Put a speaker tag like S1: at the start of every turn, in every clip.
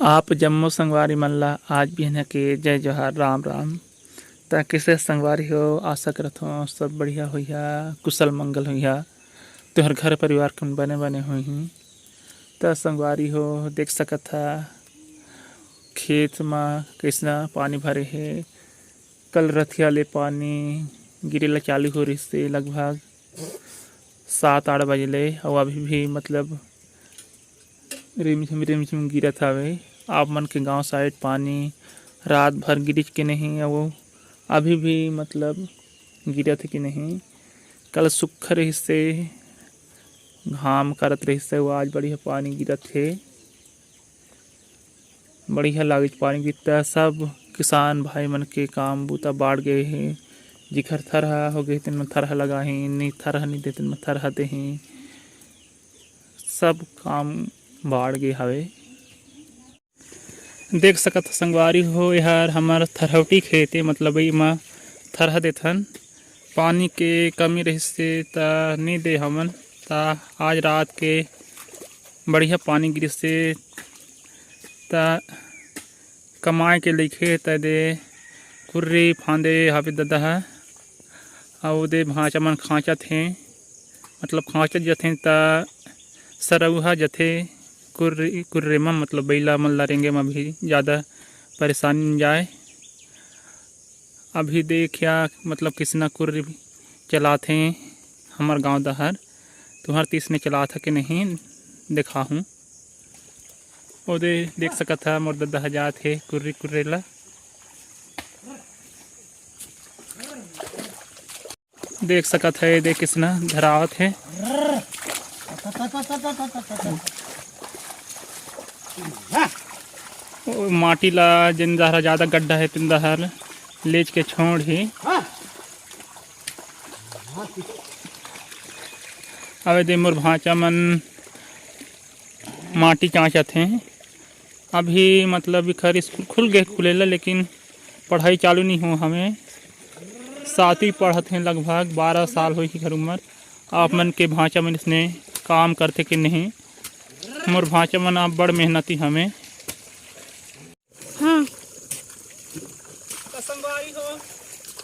S1: आप जम्मो संगवारी मन ला आज बिहन के जय जोहार राम राम। ता किसे संगवारी हो, आशा करत हो सब बढ़िया होइहा, कुशल मंगल होइहा, तुहर घर परिवार कन बने बने होही। ता संगवारी हो देख सकत हा खेत मा कैसना पानी भरे हे। कल रथिया ले पानी गिरेला चालू हो रही से लगभग 7-8 बजे ले, और अभी भी मतलब रिमझिम गिरत हवे। आप मन के गांव साइड पानी रात भर गिरिच के नहीं, और अभी भी मतलब गिरत है कि नहीं। कल सुक्खर हिस्से घाम करत रहिसे, वो आज बढ़िया पानी गिरत है। बढ़िया लागे पानी गिरता। सब किसान भाई मन के काम बूता बाढ़ गए हैं। जिखर थरहा हो गए तेन में थरहा लगाही, नहीं थरहा नहीं दे तेन में थरहा देही। सब काम बाढ़ गए हवे। देख सकत संगवारी हो, यार हमार थरहटी खेते मतलब इमा थरहा देथन। पानी के कमी रहिसे ता नहीं दे हमन, ता आज रात के बढ़िया पानी गिरसे ता कमाए के लिखे ता दे कुर्री फांदे हावे ददहा, और दे भांचा मन खाँचत हैं, मतलब खाँचत जथे ता सरउहा जथे कुर्रे में, मतलब बैला मन ला रेंगे में भी ज़्यादा परेशानी नहीं जाए। अभी देखिया मतलब किसना कुर्री चलाते हैं हमार गांव दहर, तुम्हार तीसने चला था कि नहीं देखा हूँ। और देख सकत था मोर ददा जात है कुर्री कुर्रेला। देख सकत है देख किसना धरावत है। माटी ला जिन दहर ज़्यादा गड्ढा है तिन दहर लेज के छोड़ ही। अवे दे मोर भांचा मन माटी चाँचत हैं। अभी मतलब खैर स्कूल खुल गए खुलेला, लेकिन पढ़ाई चालू नहीं हो। हमें 7वीं पढ़त हैं, लगभग 12 साल हुई घर उम्र। आप मन के भांचा मन इसने काम करते कि नहीं। मोर भांचा मन आप बड़ मेहनती हमें। हाँ संगवारी हो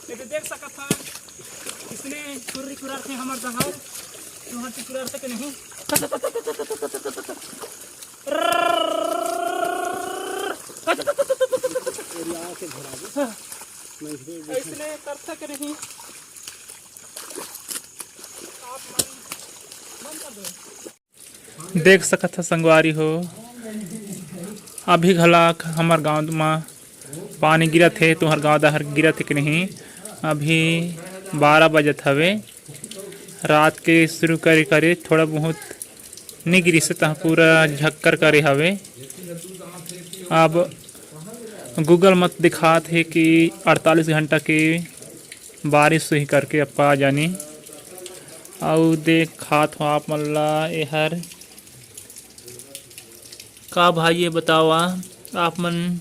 S1: देख सकत हा इसने कुर्री कुरार थे हमार दहार तुहर की कुरार तक नहीं। इसने करता कि नहीं आप मन कर दो। देख सकत हा संगवारी हो अभी घलाक हमार गांव में पानी गिरत है, तुहर गांव दहर गिरत है कि नहीं। अभी 12 बजत हवे। रात के शुरू करे करे थोड़ा बहुत नहीं गिरी से तह पूरा झक्कर करे हवे। अब गूगल मत दिखात है कि 48 घंटा की बारिश ही करके अपा जानी। और देखा हो आप मन ला एहर का भाई ये बतावा आप मन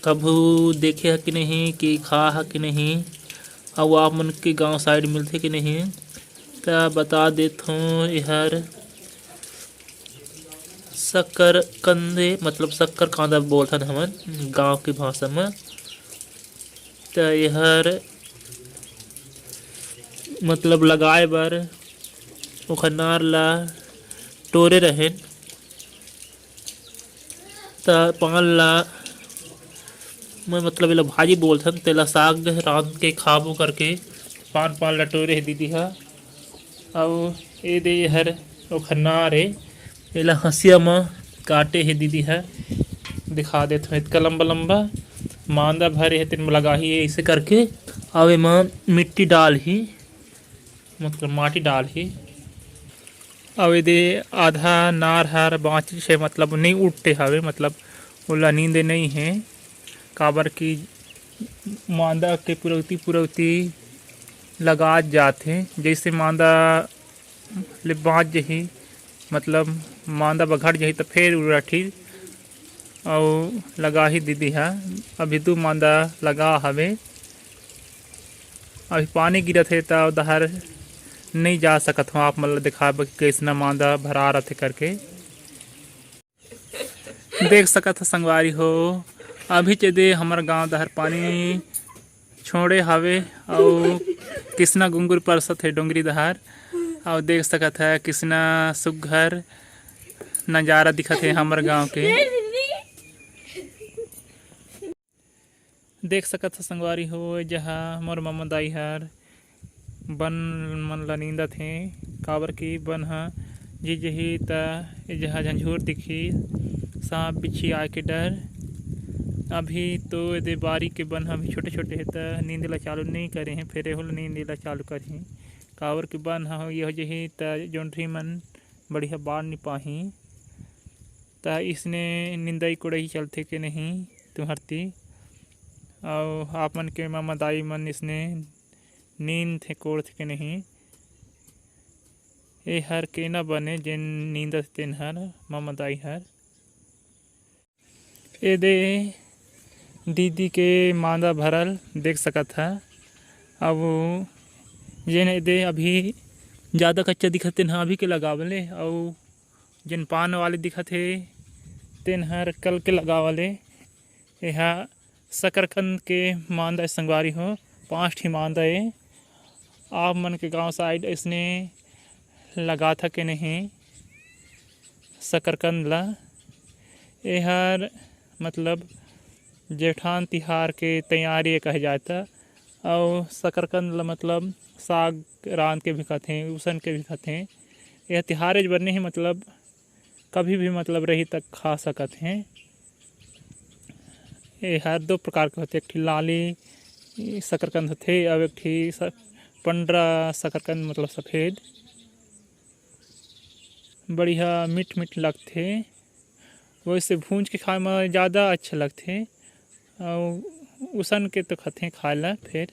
S1: कभू देखे है कि नहीं, कि खा है कि नहीं, और आप मन के गांव साइड मिलते कि नहीं। तो बता देता हूँ यार शक्कर कंदे मतलब शक्कर कांदा बोलते हैं हमन गांव की भाषा में। तो यार मतलब लगाए बर ओखर नार ला टोरे रहें ता पान ला मैं मतलब इला भाजी बोलथन, तेला साग रांध के खाबो करके पान ला टोरे है दीदी हा। और ये दे हर ओखर नार है, एला हंसिया में काटे है दीदी है। दिखा देते हैं इतना लंबा लंबा मांदा भरे है तेन में लगा ही है ऐसे करके। अब एम मिट्टी डाल ही मतलब माटी डाल ही। अब दे आधा नार हर बाँची से मतलब नहीं उठते हवे, मतलब ओला नींदे नहीं है। काबर की मांदा के पुरौती लगा जाते, जैसे मांदा ले बाँच जही मतलब मांदा बघट जही तो फिर उठी और लगा ही दीदी है। अभी 2 मांदा लगा हवे। अभी पानी गिरत है तो उधर नहीं जा सकत हूँ। आप मतलब दिखा कैसना मांदा भरा रथे करके। देख सकत ह संगवारी हो, अभी दे हमर गांव दहर पानी छोड़े हवे अउ किसना गुंगुर परसत है डोंगरी दहर। और देख सकत है किसना सुघ्घर नज़ारा दिखत है हमर गांव के। देख सकत ह संगवारी हो, जहाँ मोर मम्मा दाई हर बन मन ला नींदत हे। काबर की बन ह जिजही त जहाँ झंझूर दिखी सांप बिच्छी आए के डर। अभी तो ये बारी के बन अभी छोटे छोटे हे त नींद ला चालू नहीं करे हैं, फिर एहुल नींद ला चालू करही। काबर के बन ह यह जही त जोंढरी मन बढ़िया बाढ़ नहीं पाही त इसने निंदाई कोड़ाई चलथे के नहीं तुहरती। और आप मन के मामा दाई मन इसने नींद थे कोड़ थे के नहीं। ए हर के न बने जेन नींदत तेन हर मामा दाई हर। ए दे दीदी के मांदा भरल देख सकत है। अब जेन दे अभी ज़्यादा कच्चा दिखत तेन अभी के लगावले, और जेन पान वाले दिखत हे तेन हर कल के लगावले। यह सकरकंद के मांदा संगवारी हो, 5 ठी मांदा ए। आप मन के गांव साइड इसने लगा था के नहीं सकरकंद ला। एहर मतलब जेठान तिहार के तैयारी कह जाता। और सकरकंद ला मतलब साग रांध के भी खाते, उसन के भी खाते। यह तिहारेज बर नहीं मतलब कभी भी मतलब रही तक खा सकत हैं। ये हर 2 प्रकार के होते, एक ठी लाली सकरकंद होते और एक ठी पंडरा सकरकंद मतलब सफ़ेद। बढ़िया मीठ मीठ लगथे, वैसे भूंज के खाए में ज़्यादा अच्छा लगथे। और उसन के तो खाते खाए ला फिर